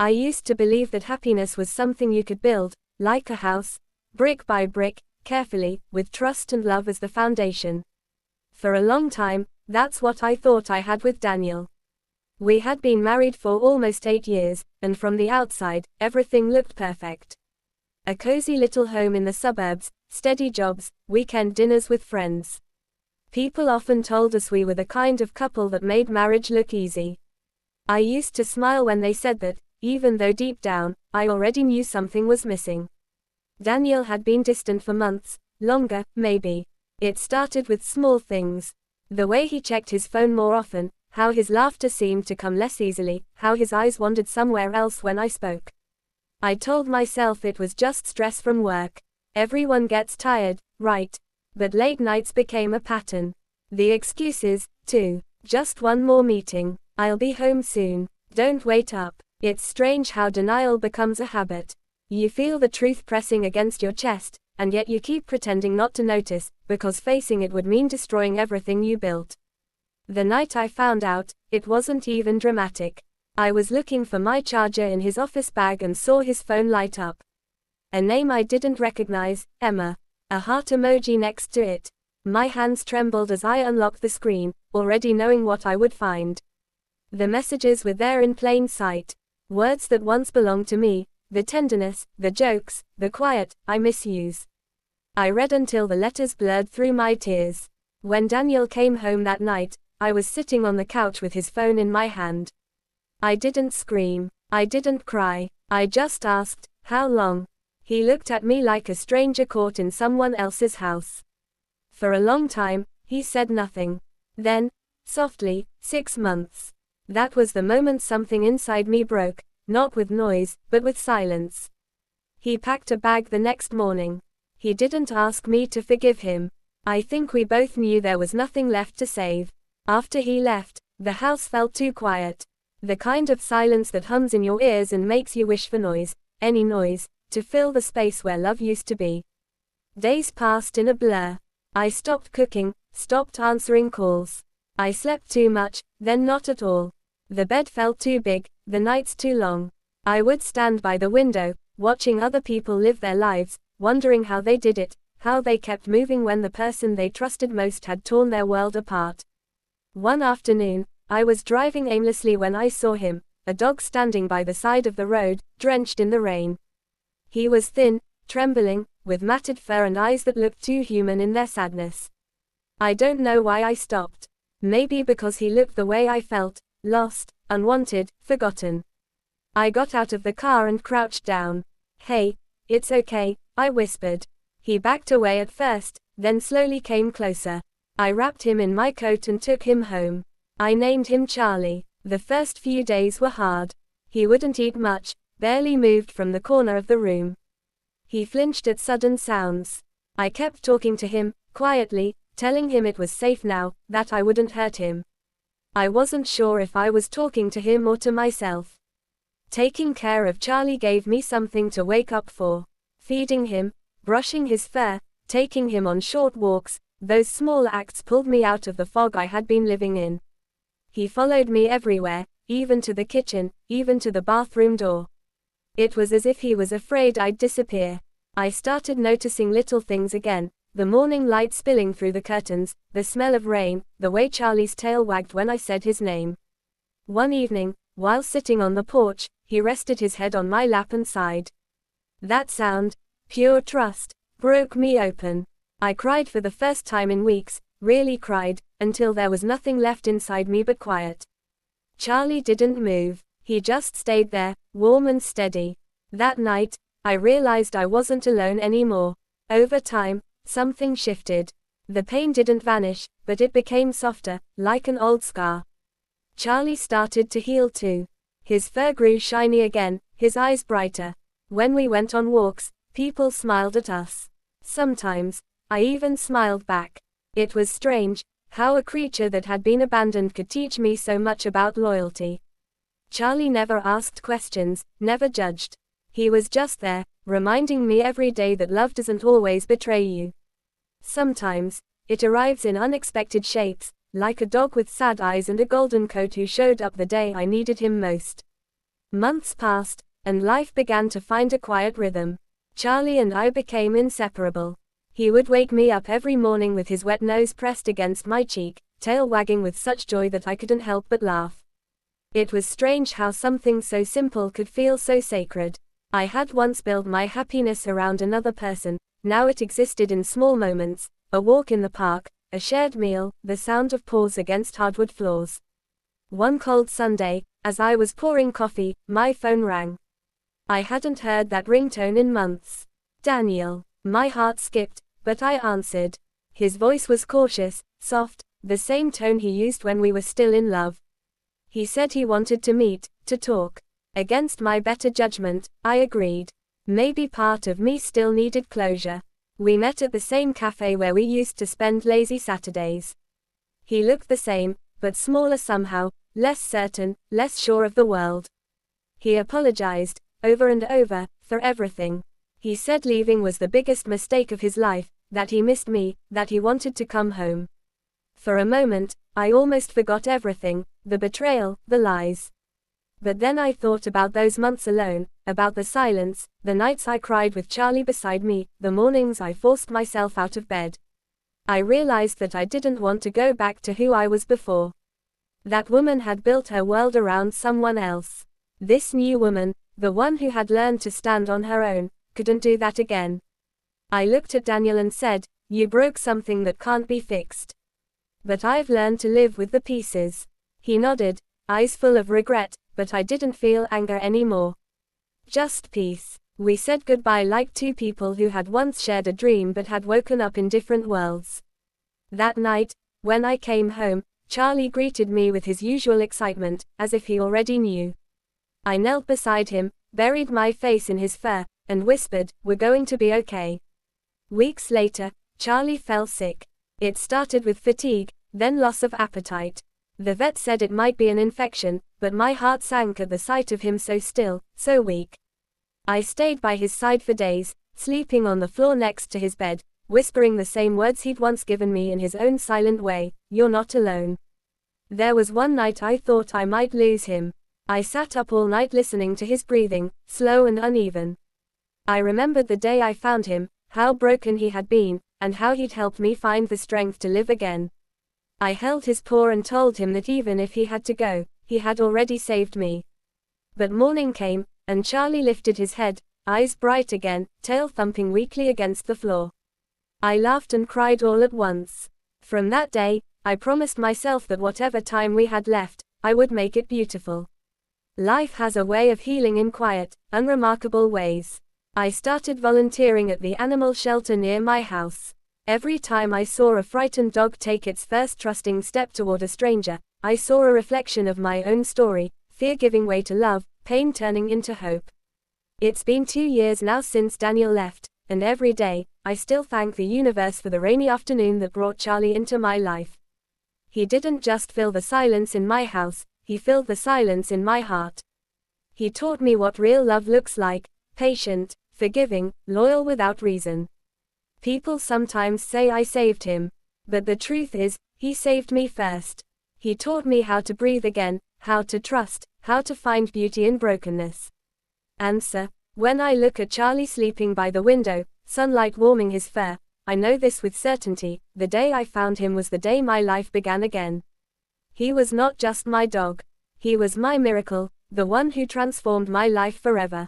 I used to believe that happiness was something you could build, like a house, brick by brick, carefully, with trust and love as the foundation. For a long time, that's what I thought I had with Daniel. We had been married for almost 8 years, and from the outside, everything looked perfect. A cozy little home in the suburbs, steady jobs, weekend dinners with friends. People often told us we were the kind of couple that made marriage look easy. I used to smile when they said that, even though deep down, I already knew something was missing. Daniel had been distant for months, longer, maybe. It started with small things. The way he checked his phone more often, how his laughter seemed to come less easily, how his eyes wandered somewhere else when I spoke. I told myself it was just stress from work. Everyone gets tired, right? But late nights became a pattern. The excuses, too. Just one more meeting. I'll be home soon. Don't wait up. It's strange how denial becomes a habit. You feel the truth pressing against your chest, and yet you keep pretending not to notice, because facing it would mean destroying everything you built. The night I found out, it wasn't even dramatic. I was looking for my charger in his office bag and saw his phone light up. A name I didn't recognize, Emma. A heart emoji next to it. My hands trembled as I unlocked the screen, already knowing what I would find. The messages were there in plain sight. Words that once belonged to me, the tenderness, the jokes, the quiet, I miss yous. I read until the letters blurred through my tears. When Daniel came home that night, I was sitting on the couch with his phone in my hand. I didn't scream. I didn't cry. I just asked, "How long?" He looked at me like a stranger caught in someone else's house. For a long time, he said nothing. Then, softly, 6 months. That was the moment something inside me broke, not with noise, but with silence. He packed a bag the next morning. He didn't ask me to forgive him. I think we both knew there was nothing left to save. After he left, the house felt too quiet. The kind of silence that hums in your ears and makes you wish for noise, any noise, to fill the space where love used to be. Days passed in a blur. I stopped cooking, stopped answering calls. I slept too much, then not at all. The bed felt too big, the nights too long. I would stand by the window, watching other people live their lives, wondering how they did it, how they kept moving when the person they trusted most had torn their world apart. One afternoon, I was driving aimlessly when I saw him, a dog standing by the side of the road, drenched in the rain. He was thin, trembling, with matted fur and eyes that looked too human in their sadness. I don't know why I stopped. Maybe because he looked the way I felt, lost, unwanted, forgotten. I got out of the car and crouched down. "Hey, it's okay," I whispered. He backed away at first, then slowly came closer. I wrapped him in my coat and took him home. I named him Charlie. The first few days were hard. He wouldn't eat much, barely moved from the corner of the room. He flinched at sudden sounds. I kept talking to him, quietly, telling him it was safe now, that I wouldn't hurt him. I wasn't sure if I was talking to him or to myself. Taking care of Charlie gave me something to wake up for. Feeding him, brushing his fur, taking him on short walks, those small acts pulled me out of the fog I had been living in. He followed me everywhere, even to the kitchen, even to the bathroom door. It was as if he was afraid I'd disappear. I started noticing little things again, the morning light spilling through the curtains, the smell of rain, the way Charlie's tail wagged when I said his name. One evening, while sitting on the porch, he rested his head on my lap and sighed. That sound, pure trust, broke me open. I cried for the first time in weeks, really cried, until there was nothing left inside me but quiet. Charlie didn't move. He just stayed there, warm and steady. That night, I realized I wasn't alone anymore. Over time, something shifted. The pain didn't vanish, but it became softer, like an old scar. Charlie started to heal too. His fur grew shiny again, his eyes brighter. When we went on walks, people smiled at us. Sometimes, I even smiled back. It was strange, how a creature that had been abandoned could teach me so much about loyalty. Charlie never asked questions, never judged. He was just there, reminding me every day that love doesn't always betray you. Sometimes, it arrives in unexpected shapes, like a dog with sad eyes and a golden coat who showed up the day I needed him most. Months passed, and life began to find a quiet rhythm. Charlie and I became inseparable. He would wake me up every morning with his wet nose pressed against my cheek, tail wagging with such joy that I couldn't help but laugh. It was strange how something so simple could feel so sacred. I had once built my happiness around another person, now it existed in small moments: a walk in the park, a shared meal, the sound of paws against hardwood floors. One cold Sunday, as I was pouring coffee, my phone rang. I hadn't heard that ringtone in months. Daniel. My heart skipped, but I answered. His voice was cautious, soft, the same tone he used when we were still in love. He said he wanted to meet, to talk. Against my better judgment, I agreed. Maybe part of me still needed closure. We met at the same cafe where we used to spend lazy Saturdays. He looked the same, but smaller somehow, less certain, less sure of the world. He apologized, over and over, for everything. He said leaving was the biggest mistake of his life, that he missed me, that he wanted to come home. For a moment, I almost forgot everything, the betrayal, the lies. But then I thought about those months alone, about the silence, the nights I cried with Charlie beside me, the mornings I forced myself out of bed. I realized that I didn't want to go back to who I was before. That woman had built her world around someone else. This new woman, the one who had learned to stand on her own, couldn't do that again. I looked at Daniel and said, "You broke something that can't be fixed. But I've learned to live with the pieces." He nodded, eyes full of regret, but I didn't feel anger anymore. Just peace. We said goodbye like two people who had once shared a dream but had woken up in different worlds. That night, when I came home, Charlie greeted me with his usual excitement, as if he already knew. I knelt beside him, buried my face in his fur, and whispered, "We're going to be okay." Weeks later, Charlie fell sick. It started with fatigue, then loss of appetite. The vet said it might be an infection, but my heart sank at the sight of him so still, so weak. I stayed by his side for days, sleeping on the floor next to his bed, whispering the same words he'd once given me in his own silent way: "You're not alone." There was one night I thought I might lose him. I sat up all night listening to his breathing, slow and uneven. I remembered the day I found him, how broken he had been, and how he'd helped me find the strength to live again. I held his paw and told him that even if he had to go, he had already saved me. But morning came, and Charlie lifted his head, eyes bright again, tail thumping weakly against the floor. I laughed and cried all at once. From that day, I promised myself that whatever time we had left, I would make it beautiful. Life has a way of healing in quiet, unremarkable ways. I started volunteering at the animal shelter near my house. Every time I saw a frightened dog take its first trusting step toward a stranger, I saw a reflection of my own story: fear giving way to love, pain turning into hope. It's been 2 years now since Daniel left, and every day, I still thank the universe for the rainy afternoon that brought Charlie into my life. He didn't just fill the silence in my house, he filled the silence in my heart. He taught me what real love looks like: patient, forgiving, loyal without reason. People sometimes say I saved him. But the truth is, he saved me first. He taught me how to breathe again, how to trust, how to find beauty in brokenness. Answer: when I look at Charlie sleeping by the window, sunlight warming his fur, I know this with certainty: the day I found him was the day my life began again. He was not just my dog. He was my miracle, the one who transformed my life forever.